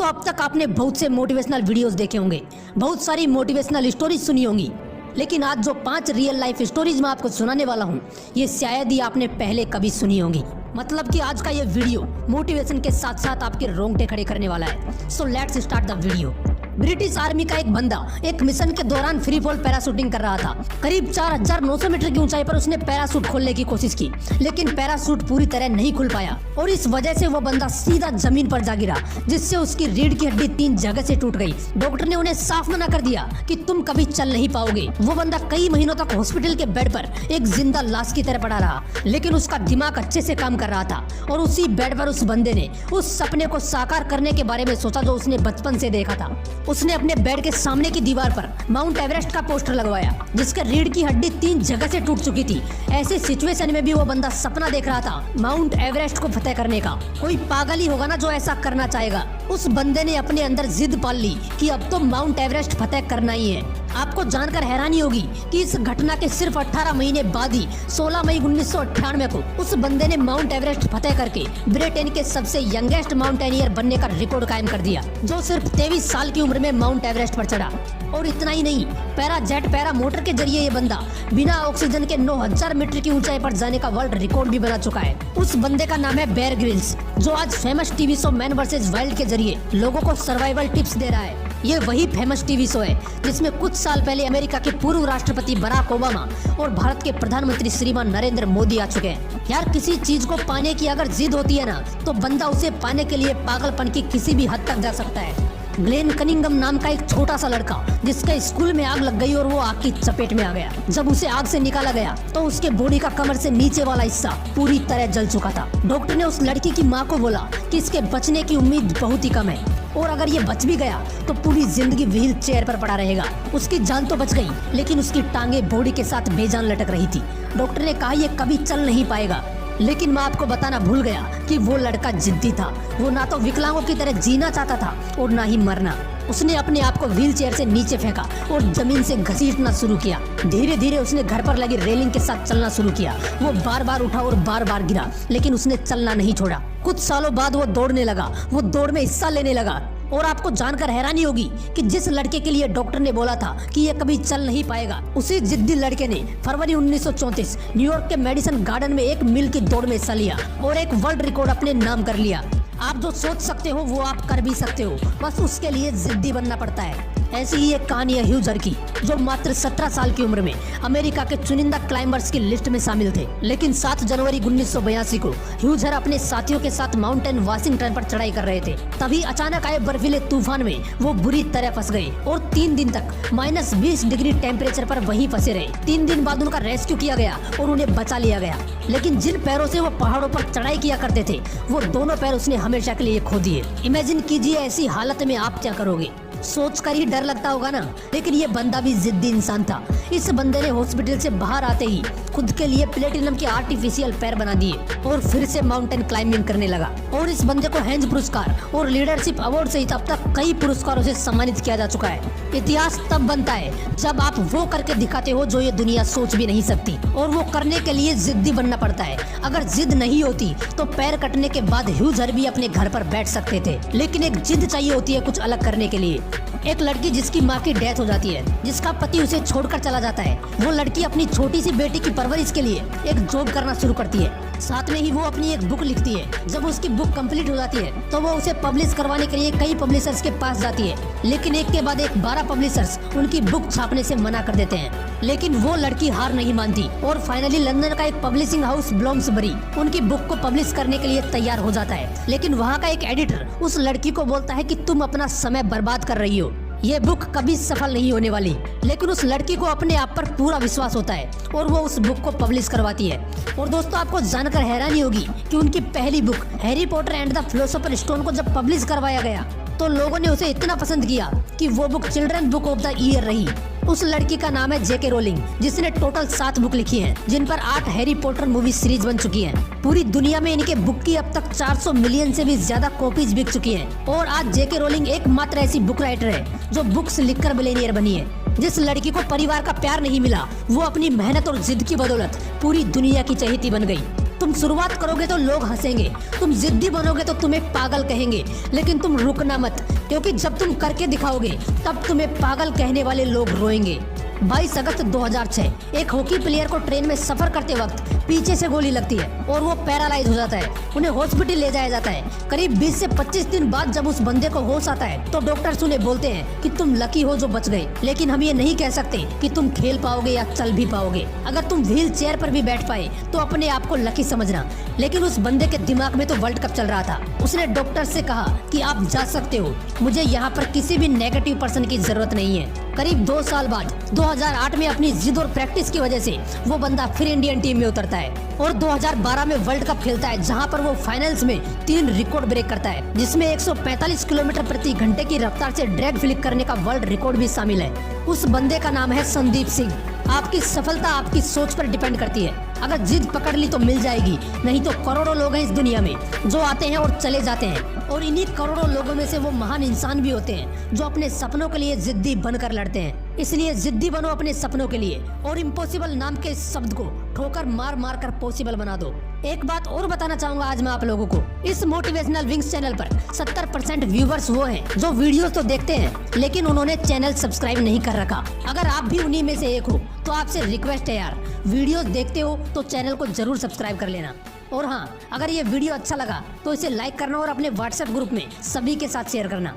दोस्तों अब तक आपने बहुत से मोटिवेशनल वीडियोस देखे होंगे, बहुत सारी मोटिवेशनल स्टोरीज सुनी होंगी, लेकिन आज जो 5 रियल लाइफ स्टोरीज मैं आपको सुनाने वाला हूँ ये शायद ही आपने पहले कभी सुनी होंगी। मतलब कि आज का ये वीडियो मोटिवेशन के साथ साथ आपके रोंगटे खड़े करने वाला है। So let's start the video. British army का एक बंदा एक मिशन के दौरान फ्री फॉल पैराशूटिंग कर रहा था। करीब 4900 मीटर की ऊंचाई पर उसने पैराशूट खोलने की कोशिश की, लेकिन पैराशूट पूरी तरह नहीं खुल पाया और इस वजह से वो बंदा सीधा जमीन पर जा गिरा, जिससे उसकी रीढ़ की हड्डी 3 जगह से टूट गई। डॉक्टर ने उन्हें साफ मना कर दिया कि तुम कभी चल नहीं पाओगे। वो बंदा कई महीनों तक हॉस्पिटल के बेड पर एक जिंदा लाश की तरह पड़ा रहा, लेकिन उसका दिमाग अच्छे से काम कर रहा था और उसी बेड पर उस बंदे ने उस सपने को साकार करने के बारे में सोचा जो उसने बचपन से देखा था। उसने अपने बेड के सामने की दीवार पर माउंट एवरेस्ट का पोस्टर लगवाया, जिसके रीढ़ की हड्डी 3 जगह से टूट चुकी थी। ऐसी सिचुएशन में भी वो बंदा सपना देख रहा था माउंट एवरेस्ट को फतेह करने का। कोई पागल ही होगा ना जो ऐसा करना चाहेगा। उस बंदे ने अपने अंदर जिद पाल ली कि अब तो माउंट एवरेस्ट फतेह करना ही है। आपको जानकर हैरानी होगी कि इस घटना के सिर्फ 18 महीने बाद ही 16 मई 1998 को उस बंदे ने माउंट एवरेस्ट फतेह करके ब्रिटेन के सबसे यंगेस्ट माउंटेनियर बनने का रिकॉर्ड कायम कर दिया, जो सिर्फ 23 साल की उम्र में माउंट एवरेस्ट पर चढ़ा। और इतना ही नहीं, पैरा मोटर के जरिए ये बंदा बिना ऑक्सीजन के 9000 मीटर की ऊंचाई पर जाने का वर्ल्ड रिकॉर्ड भी बना चुका है। उस बंदे का नाम है बेयर ग्रिल्स, जो आज famous TV show man versus wild के जरिए लोगों को सर्वाइवल टिप्स दे रहा है। ये वही फेमस टीवी शो है जिसमें कुछ साल पहले अमेरिका के पूर्व राष्ट्रपति बराक ओबामा और भारत के प्रधानमंत्री श्रीमान नरेंद्र मोदी आ चुके हैं। यार, किसी चीज को पाने की अगर जिद होती है ना, तो बंदा उसे पाने के लिए पागलपन की किसी भी हद तक जा सकता है। ग्लेन कनिंगम नाम का एक छोटा सा लड़का जिसके स्कूल में आग लग गई और वो आग की चपेट में आ गया। जब उसे आग से निकाला गया तो उसके बॉडी का कमर से नीचे वाला हिस्सा पूरी तरह जल चुका था। डॉक्टर ने उस लड़की की माँ को बोला कि इसके बचने की उम्मीद बहुत ही कम है और अगर ये बच भी गया तो पूरी जिंदगी व्हील चेयर पर पड़ा रहेगा। उसकी जान तो बच गई, लेकिन उसकी टांगे बॉडी के साथ बेजान लटक रही थी। डॉक्टर ने कहा ये कभी चल नहीं पाएगा, लेकिन मैं आपको बताना भूल गया कि वो लड़का जिद्दी था। वो ना तो विकलांगों की तरह जीना चाहता था और ना ही मरना। उसने अपने आप को व्हील चेयर से नीचे फेंका और जमीन से घसीटना शुरू किया। धीरे धीरे उसने घर पर लगी रेलिंग के साथ चलना शुरू किया। वो बार बार उठा और बार बार गिरा, लेकिन उसने चलना नहीं छोड़ा। कुछ सालों बाद वो दौड़ने लगा, वो दौड़ में हिस्सा लेने लगा। और आपको जानकर हैरानी होगी कि जिस लड़के के लिए डॉक्टर ने बोला था कि ये कभी चल नहीं पाएगा, उसी जिद्दी लड़के ने फरवरी 1934 न्यूयॉर्क के मेडिसन गार्डन में 1 मील की दौड़ में हिस्सा लिया और एक वर्ल्ड रिकॉर्ड अपने नाम कर लिया। आप जो सोच सकते हो वो आप कर भी सकते हो, बस उसके लिए जिद्दी बनना पड़ता है। ऐसी ही एक कहानी है ह्यूजर की, जो मात्र 17 साल की उम्र में अमेरिका के चुनिंदा क्लाइंबर्स की लिस्ट में शामिल थे। लेकिन 7 जनवरी 1982 को ह्यूजर अपने साथियों के साथ माउंटेन वाशिंगटन पर चढ़ाई कर रहे थे। तभी अचानक आए बर्फीले तूफान में वो बुरी तरह फंस गए और 3 दिन तक -20 डिग्री टेम्परेचर पर वहीं फंसे रहे। 3 दिन बाद उनका रेस्क्यू किया गया और उन्हें बचा लिया गया। लेकिन जिन पैरों से वो पहाड़ों पर चढ़ाई किया करते थे, वो दोनों पैर उसने हमेशा के लिए खो दिए। इमेजिन कीजिए ऐसी हालत में आप क्या करोगे। सोचकर ही डर लगता होगा ना, लेकिन ये बंदा भी जिद्दी इंसान था। इस बंदे ने हॉस्पिटल से बाहर आते ही खुद के लिए प्लेटिनम के आर्टिफिशियल पैर बना दिए और फिर से माउंटेन क्लाइंबिंग करने लगा। और इस बंदे को हेंज पुरस्कार और लीडरशिप अवार्ड सहित अब तक कई पुरस्कारों से सम्मानित किया जा चुका है। इतिहास तब बनता है जब आप वो करके दिखाते हो जो ये दुनिया सोच भी नहीं सकती, और वो करने के लिए जिद्दी बनना पड़ता है। अगर जिद नहीं होती तो पैर कटने के बाद ह्यूजर भी अपने घर पर बैठ सकते थे, लेकिन एक जिद चाहिए होती है कुछ अलग करने के लिए। एक लड़की जिसकी माँ की डेथ हो जाती है, जिसका पति उसे छोड़कर चला जाता है, वो लड़की अपनी छोटी सी बेटी की परवरिश के लिए एक जॉब करना शुरू करती है। साथ में ही वो अपनी एक बुक लिखती है। जब उसकी बुक कंप्लीट हो जाती है तो वो उसे पब्लिश करवाने के लिए कई पब्लिशर्स के पास जाती है, लेकिन एक के बाद एक 12 पब्लिशर्स उनकी बुक छापने से मना कर देते हैं। लेकिन वो लड़की हार नहीं मानती और फाइनली लंदन का एक पब्लिशिंग हाउस ब्लॉम्सबरी उनकी बुक को पब्लिश करने के लिए तैयार हो जाता है। लेकिन वहाँ का एक एडिटर उस लड़की को बोलता है कि तुम अपना समय बर्बाद कर रही हो, ये बुक कभी सफल नहीं होने वाली। लेकिन उस लड़की को अपने आप पर पूरा विश्वास होता है और वो उस बुक को पब्लिश करवाती है। और दोस्तों, आपको जानकर हैरानी होगी कि उनकी पहली book Harry Potter and the philosopher stone को जब पब्लिश करवाया गया तो लोगों ने उसे इतना पसंद किया कि वो book children book of the year रही। उस लड़की का नाम है जेके रोलिंग, जिसने टोटल 7 बुक लिखी हैं, जिन पर 8 हैरी पॉटर मूवी सीरीज बन चुकी हैं। पूरी दुनिया में इनके बुक की अब तक 400 मिलियन से भी ज्यादा कॉपीज बिक चुकी हैं। और आज जेके रोलिंग एकमात्र ऐसी बुक राइटर है जो बुक्स लिखकर मिलियनेयर बनी है। जिस लड़की को परिवार का प्यार नहीं मिला, वो अपनी मेहनत और जिद की बदौलत पूरी दुनिया की चहेती बन गई। तुम शुरुआत करोगे तो लोग हंसेंगे, तुम जिद्दी बनोगे तो तुम्हें पागल कहेंगे, लेकिन तुम रुकना मत, क्योंकि जब तुम करके दिखाओगे तब तुम्हें पागल कहने वाले लोग रोएंगे। 22 अगस्त 2006 एक हॉकी प्लेयर को ट्रेन में सफर करते वक्त पीछे से गोली लगती है और वो पैरालाइज हो जाता है। उन्हें हॉस्पिटल ले जाया जाता है। करीब 20 से 25 दिन बाद जब उस बंदे को होश आता है तो डॉक्टर्स उन्हें बोलते हैं कि तुम लकी हो जो बच गए, लेकिन हम ये नहीं कह सकते कि तुम खेल पाओगे या चल भी पाओगे। अगर तुम व्हील चेयर पर भी बैठ पाए तो अपने आप को लकी समझना। लेकिन उस बंदे के दिमाग में तो वर्ल्ड कप चल रहा था। उसने डॉक्टर से कहा कि आप जा सकते हो, मुझे यहाँ पर किसी भी नेगेटिव पर्सन की जरूरत नहीं है। करीब 2 साल बाद 2008 में अपनी जिद और प्रैक्टिस की वजह से वो बंदा फिर इंडियन टीम में उतरता है और 2012 में वर्ल्ड कप खेलता है, जहां पर वो फाइनल्स में 3 रिकॉर्ड ब्रेक करता है, जिसमें 145 किलोमीटर प्रति घंटे की रफ्तार से ड्रैग फ्लिक करने का वर्ल्ड रिकॉर्ड भी शामिल है। उस बंदे का नाम है संदीप सिंह। आपकी सफलता आपकी सोच पर डिपेंड करती है। अगर जिद पकड़ ली तो मिल जाएगी, नहीं तो करोड़ों लोग हैं इस दुनिया में जो आते हैं और चले जाते हैं, और इन्हीं करोड़ों लोगों में से वो महान इंसान भी होते हैं जो अपने सपनों के लिए जिद्दी बनकर लड़ते हैं। इसलिए जिद्दी बनो अपने सपनों के लिए और इम्पॉसिबल नाम के इस शब्द को ठोकर मार मार कर पॉसिबल बना दो। एक बात और बताना चाहूंगा आज मैं आप लोगों को, इस मोटिवेशनल विंग्स चैनल पर 70% व्यूवर्स वो हैं जो वीडियोस तो देखते हैं लेकिन उन्होंने चैनल सब्सक्राइब नहीं कर रखा। अगर आप भी उन्हीं में से एक हो तो आपसे रिक्वेस्ट है यार, वीडियोस देखते हो तो चैनल को जरूर सब्सक्राइब कर लेना। और हाँ, अगर ये वीडियो अच्छा लगा तो इसे लाइक करना और अपने व्हाट्सएप ग्रुप में सभी के साथ शेयर करना।